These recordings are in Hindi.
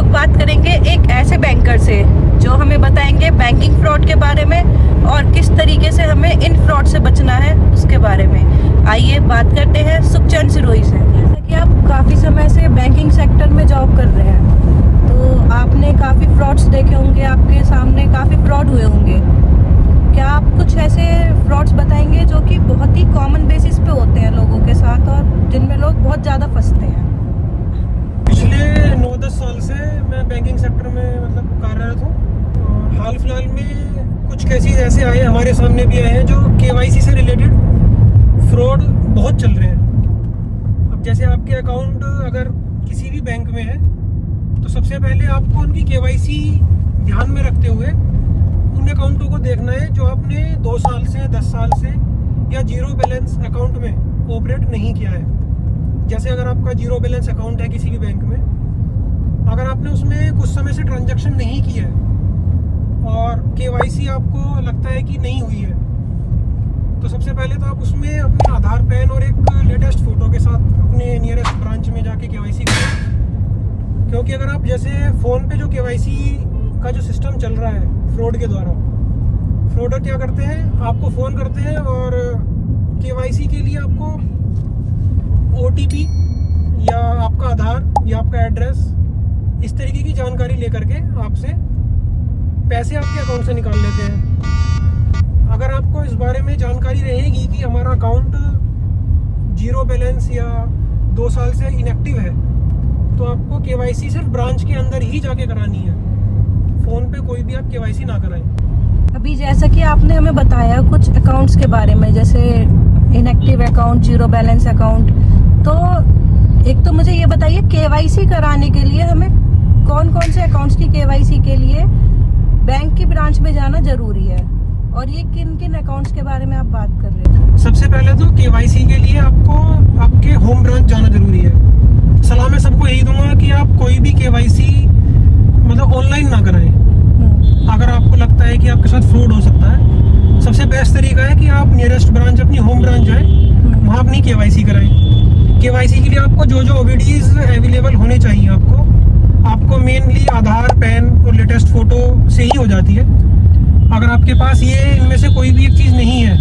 लोग बात करेंगे एक ऐसे बैंकर से जो हमें बताएंगे बैंकिंग फ्रॉड के बारे में और किस तरीके से हमें इन फ्रॉड से बचना है उसके बारे में। आइए बात करते हैं सुखचंद सिरोही से। जैसा कि आप काफ़ी समय से बैंकिंग सेक्टर में जॉब कर रहे हैं तो आपने काफ़ी फ्रॉड्स देखे होंगे, आपके सामने काफ़ी फ्रॉड हुए होंगे। क्या आप कुछ ऐसे फ्रॉड्स बताएंगे जो कि बहुत ही कॉमन बेसिस पे होते हैं लोगों के साथ और जिनमें लोग बहुत ज़्यादा फंसते हैं? पिछले 9-10 साल से मैं बैंकिंग सेक्टर में कार्यरत हूँ। हाल फिलहाल में कुछ केसेस ऐसे आए, हमारे सामने भी आए हैं, जो केवाईसी से रिलेटेड फ्रॉड बहुत चल रहे हैं। अब जैसे आपके अकाउंट अगर किसी भी बैंक में है तो सबसे पहले आपको उनकी केवाईसी ध्यान में रखते हुए उन अकाउंटों को देखना है जो आपने 2 साल से 10 साल से या जीरो बैलेंस अकाउंट में ऑपरेट नहीं किया है। जैसे अगर आपका जीरो बैलेंस अकाउंट है किसी भी बैंक में, अगर आपने उसमें कुछ समय से ट्रांजैक्शन नहीं किया है और केवाईसी आपको लगता है कि नहीं हुई है, तो सबसे पहले तो आप उसमें अपने आधार, पैन और एक लेटेस्ट फ़ोटो के साथ अपने नियरेस्ट ब्रांच में जाके केवाईसी करें। क्योंकि अगर आप जैसे फ़ोन पे जो केवाईसी का जो सिस्टम चल रहा है फ्रॉड के द्वारा, फ्रॉडर क्या करते हैं, आपको फ़ोन करते हैं और केवाईसी के लिए आपको OTP या आपका आधार या आपका एड्रेस, इस तरीके की जानकारी लेकर के आपसे पैसे आपके अकाउंट से निकाल लेते हैं। अगर आपको इस बारे में जानकारी रहेगी कि हमारा अकाउंट जीरो बैलेंस या 2 साल से इनएक्टिव है, तो आपको केवाईसी सिर्फ ब्रांच के अंदर ही जाके करानी है। फ़ोन पे कोई भी आप केवाईसी ना कराएं। अभी जैसा कि आपने हमें बताया कुछ अकाउंट्स के बारे में, जैसे inactive account, zero balance account, तो एक तो मुझे ये बताइए केवाईसी कराने के लिए हमें कौन कौन से अकाउंट्स की केवाईसी के लिए बैंक की ब्रांच में जाना जरूरी है और ये किन किन अकाउंट्स के बारे में आप बात कर रहे हैं? सबसे पहले तो केवाईसी के लिए आपको आपके होम ब्रांच जाना जरूरी है। सलाह मैं सबको यही दूंगा कि आप कोई भी केवाईसी ऑनलाइन ना कराएं। अगर आपको लगता है कि आपके साथ फ्रॉड हो सकता है, सबसे बेस्ट तरीका है कि आप नियरेस्ट ब्रांच, अपनी होम ब्रांच जाएं, वहाँ अपनी केवाईसी कराएं। केवाईसी के लिए आपको जो जो OVDs अवेलेबल होने चाहिए आपको मेनली आधार, पैन और लेटेस्ट फ़ोटो से ही हो जाती है। अगर आपके पास ये इनमें से कोई भी एक चीज़ नहीं है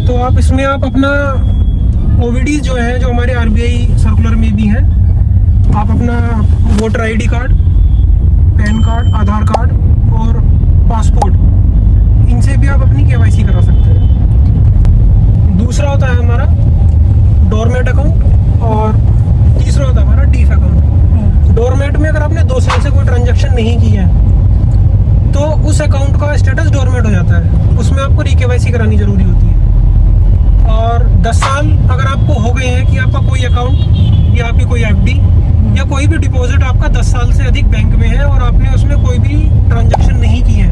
तो आप इसमें आप अपना OVDs जो है, जो हमारे RBI सर्कुलर में भी हैं, आप अपना voter ID card, PAN card, Aadhaar card और पासपोर्ट, इनसे भी आप अपनी केवाईसी करा सकते हैं। दूसरा होता है हमारा डोरमेट अकाउंट और तीसरा होता है हमारा डीफ अकाउंट। डोरमेट में अगर आपने 2 साल से कोई ट्रांजैक्शन नहीं की है तो उस अकाउंट का स्टेटस डोरमेट हो जाता है, उसमें आपको रीकेवाईसी करानी जरूरी होती है। और 10 साल अगर आपको हो गए हैं कि आपका कोई अकाउंट या आपकी कोई FD या कोई भी डिपॉजिट आपका 10 साल से अधिक बैंक में है और आपने उसमें कोई भी ट्रांजैक्शन नहीं की है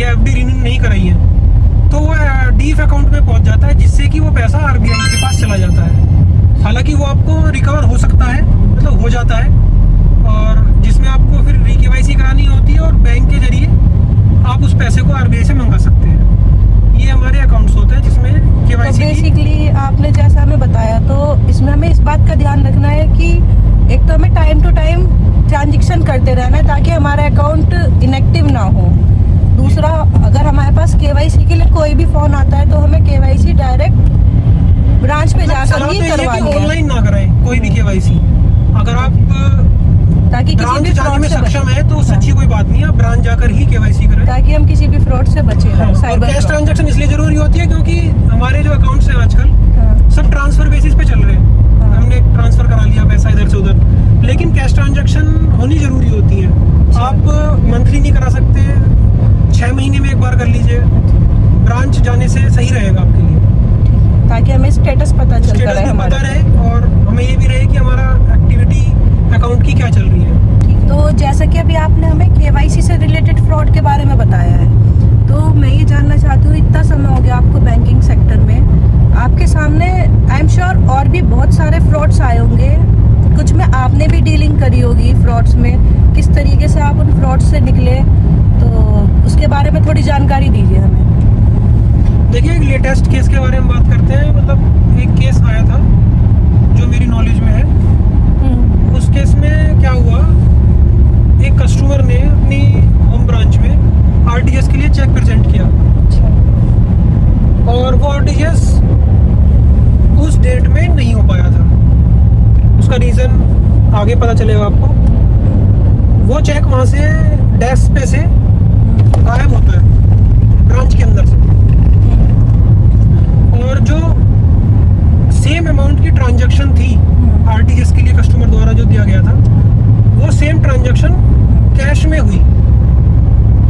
या FD रिन्यू नहीं कराई है, तो वो डीफ अकाउंट में पहुंच जाता है, जिससे कि वो पैसा RBI के पास चला जाता है। हालांकि वो आपको रिकवर हो सकता है, हो जाता है, और जिसमें आपको फिर रीकेवाईसी करानी होती है और बैंक के जरिए आप उस पैसे को RBI से मंगा सकते हैं। ये हमारे अकाउंट्स होते हैं जिसमें केवाईसी। तो बेसिकली आपने जैसा हमें बताया, तो इसमें हमें इस बात का ध्यान रखना है कि एक तो हमें टाइम टू टाइम ट्रांजैक्शन करते रहना है ताकि हमारा अकाउंट इनएक्टिव ना हो। दूसरा, अगर हमारे पास केवाईसी के लिए कोई भी फोन आता है तो हमें केवाईसी डायरेक्ट ब्रांच पे जाकर ही करवानी है। ऑनलाइन ना कराएं कोई भी केवाईसी। अगर आप ताकि किसी भी जाने फ्रॉड में से सक्षम है तो उससे अच्छी कोई बात नहीं है, आप ब्रांच जाकर ही केवाईसी करें ताकि हम किसी भी फ्रॉड से बचे। साइबर कैश ट्रांजैक्शन इसलिए जरूरी होती है क्योंकि हमारे जो अकाउंट्स हैं आजकल सब ट्रांसफर बेसिस पे चल रहे हैं। हमने ट्रांसफर करा लिया पैसा इधर से उधर, लेकिन कैश ट्रांजैक्शन होनी जरूरी होती है। आप मंथली नहीं करा सकते, 6 महीने में एक बार कर लीजिए। ब्रांच जाने से सही रहेगा आपके लिए, ताकि हमें स्टेटस पता चलता रहे हमारा, पता रहे और हमें ये भी रहे कि हमारा एक्टिविटी अकाउंट की क्या चल रही है। तो जैसा कि अभी आपने हमें केवाईसी से रिलेटेड फ्रॉड के बारे में बताया है, तो मैं ये जानना चाहती हूँ, इतना समय हो गया आपको बैंकिंग सेक्टर में, आपके सामने आई एम श्योर और भी बहुत सारे फ्रॉड्स आए होंगे, कुछ में आपने भी डीलिंग करी होगी फ्रॉड्स में, किस तरीके से आप उन फ्रॉड्स से निकले, तो उसके बारे में थोड़ी जानकारी दीजिए हमें। देखिए, एक लेटेस्ट केस के बारे में बात करते हैं। एक केस आया था जो मेरी नॉलेज में है। उस केस में क्या हुआ आगे पता चलेगा आपको। वो चेक वहाँ से डेस्क पे से गायब होता है ब्रांच के अंदर से, और जो सेम अमाउंट की ट्रांजैक्शन थी आरटीजीएस के लिए कस्टमर द्वारा जो दिया गया था, वो सेम ट्रांजैक्शन कैश में हुई।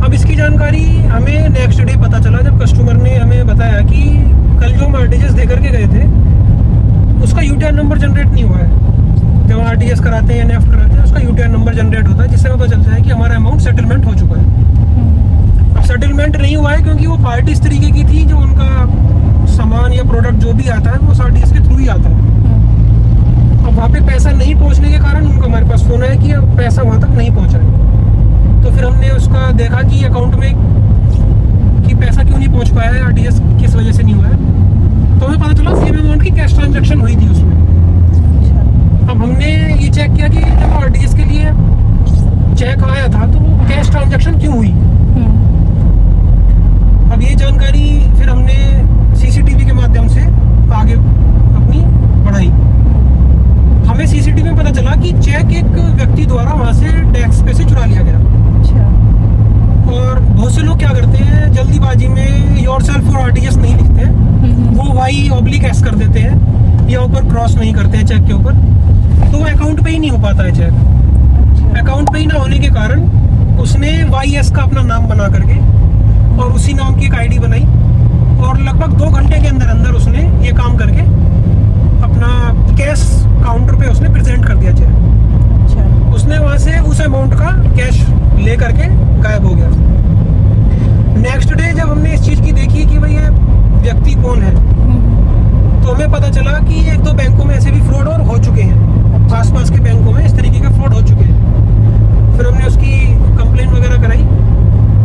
अब इसकी जानकारी हमें नेक्स्ट डे पता चला जब कस्टमर ने हमें बताया कि कल जो हम आरटीजीएस दे करके गए थे उसका यूटीआर नंबर जनरेट नहीं हुआ है। जब हम आरटीजीएस कराते हैं या नेफ्ट कराते हैं उसका यूटीआर नंबर जनरेट होता है, जिससे पता चलता है कि हमारा अमाउंट सेटलमेंट हो चुका है। अब सेटलमेंट नहीं हुआ है क्योंकि वो पार्टी इस तरीके की थी जो उनका सामान या प्रोडक्ट जो भी आता है वो आरटीजीएस के थ्रू ही आता है। अब वहाँ पे पैसा नहीं पहुँचने के कारण उनका हमारे पास फोन है कि अब पैसा वहाँ तक नहीं पहुँचा है। तो फिर हमने उसका देखा कि अकाउंट में कि पैसा क्यों नहीं पहुँच पाया है, आरटीजीएस किस वजह से नहीं हुआ है। तो हमें पता चला सेम अमाउंट की कैश ट्रांजैक्शन हुई थी उसमें। अब हमने ये चेक किया कि जब आरटीजीएस के लिए चेक आया था तो वो कैश ट्रांजैक्शन क्यों हुई। अब ये जानकारी फिर हमने सीसीटीवी के माध्यम से आगे अपनी बढ़ाई। हमें सीसीटीवी में पता चला कि चेक एक व्यक्ति द्वारा वहाँ से डेस्क पे से चुरा लिया गया। और बहुत से लोग क्या करते हैं जल्दीबाजी में योरसेल्फ फॉर आरटीजीएस नहीं लिखते हैं, वो Y/S कर देते हैं या ऊपर क्रॉस नहीं करते हैं चेक के ऊपर, तो वो अकाउंट पे ही नहीं हो पाता है चेक। अकाउंट पे ही ना होने के कारण उसने YS का अपना नाम बना करके और उसी नाम की एक आईडी बनाई, और लगभग 2 घंटे के अंदर अंदर उसने ये काम करके अपना कैश काउंटर पे उसने प्रेजेंट कर दिया चेक। उसने वहाँ से उस अमाउंट का कैश ले करके गायब हो गया। नेक्स्ट डे जब हमने इस चीज़ की देखी कि भाई ये व्यक्ति कौन है, तो हमें पता चला कि 1-2 बैंकों में ऐसे भी फ्रॉड और हो चुके हैं, आसपास के बैंकों में इस तरीके के फ्रॉड हो चुके हैं। फिर हमने उसकी कंप्लेंट वगैरह कराई।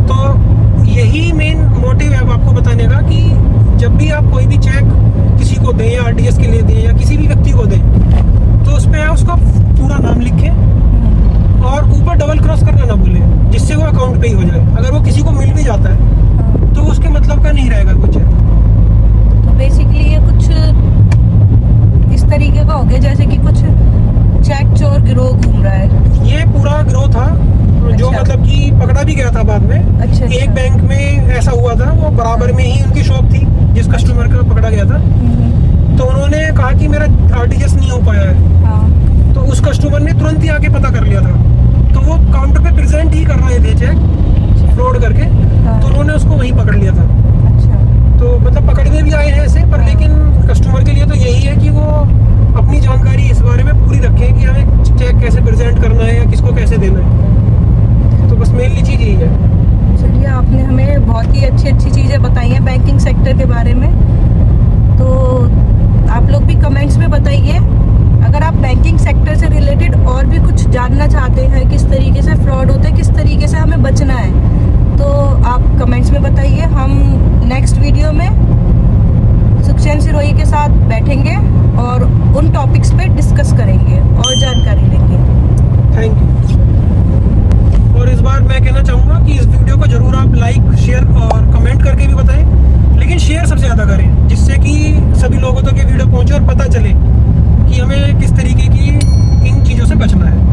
तो यही मेन मोटिव है अब आपको बताने का कि जब भी आप कोई भी चेक किसी को दें, आरटीजीएस के लिए दें या किसी भी व्यक्ति को दें, तो उस पर उसका पूरा नाम लिखें और ऊपर डबल क्रॉस करना ना भूलें, जिससे वो अकाउंट पे ही हो जाए। अगर वो किसी को मिल भी जाता है तो उसके मतलब का नहीं रहेगा कुछ। तो बेसिकली ये कुछ इस तरीके का हो गया जैसे कि कुछ चेक चोर गिरोह घूम रहा है। ये पूरा गिरोह था जो अच्छा। मतलब कि पकड़ा भी गया था बाद में। अच्छा। एक बैंक में ऐसा हुआ था, वो बराबर में ही उनकी शॉप थी जिस कस्टमर का पकड़ा गया था। तो उन्होंने कहा कि मेरा आरटीजीएस नहीं हो पाया है। हाँ। तो उस कस्टमर ने तुरंत ही आके पता कर लिया था, तो वो काउंटर पे प्रेजेंट ही कर रहे थे चेक फ्रॉड करके। हाँ। तो उन्होंने उसको वहीं पकड़ लिया था। अच्छा। तो मतलब पकड़ने भी आए हैं ऐसे, पर लेकिन कस्टमर के लिए तो यही है कि वो अपनी जानकारी इस बारे में पूरी रखें कि हमें चेक कैसे प्रेजेंट करना है या किसको कैसे देना है। तो बस मेनली चीज़ यही है। चलिए, आपने हमें बहुत ही अच्छी अच्छी चीज़ें बताई हैं बैंकिंग सेक्टर के बारे में। तो आप लोग भी कमेंट्स में बताइए अगर आप बैंकिंग सेक्टर से रिलेटेड और भी कुछ जानना चाहते हैं, किस तरीके से फ्रॉड होता है, किस तरीके से हमें बचना है, तो आप कमेंट्स में बताइए। हम नेक्स्ट वीडियो में सुखचैन सिरोही के साथ बैठेंगे और उन टॉपिक्स पे डिस्कस करेंगे और जानकारी लेंगे। Thank you. और इस बार मैं कहना चाहूँगा कि इस वीडियो को जरूर आप लाइक, शेयर और कमेंट करके भी बताएं, लेकिन शेयर सबसे ज़्यादा करें, जिससे कि सभी लोगों तक ये वीडियो पहुँचे और पता चले कि हमें किस तरीके की इन चीज़ों से बचना है।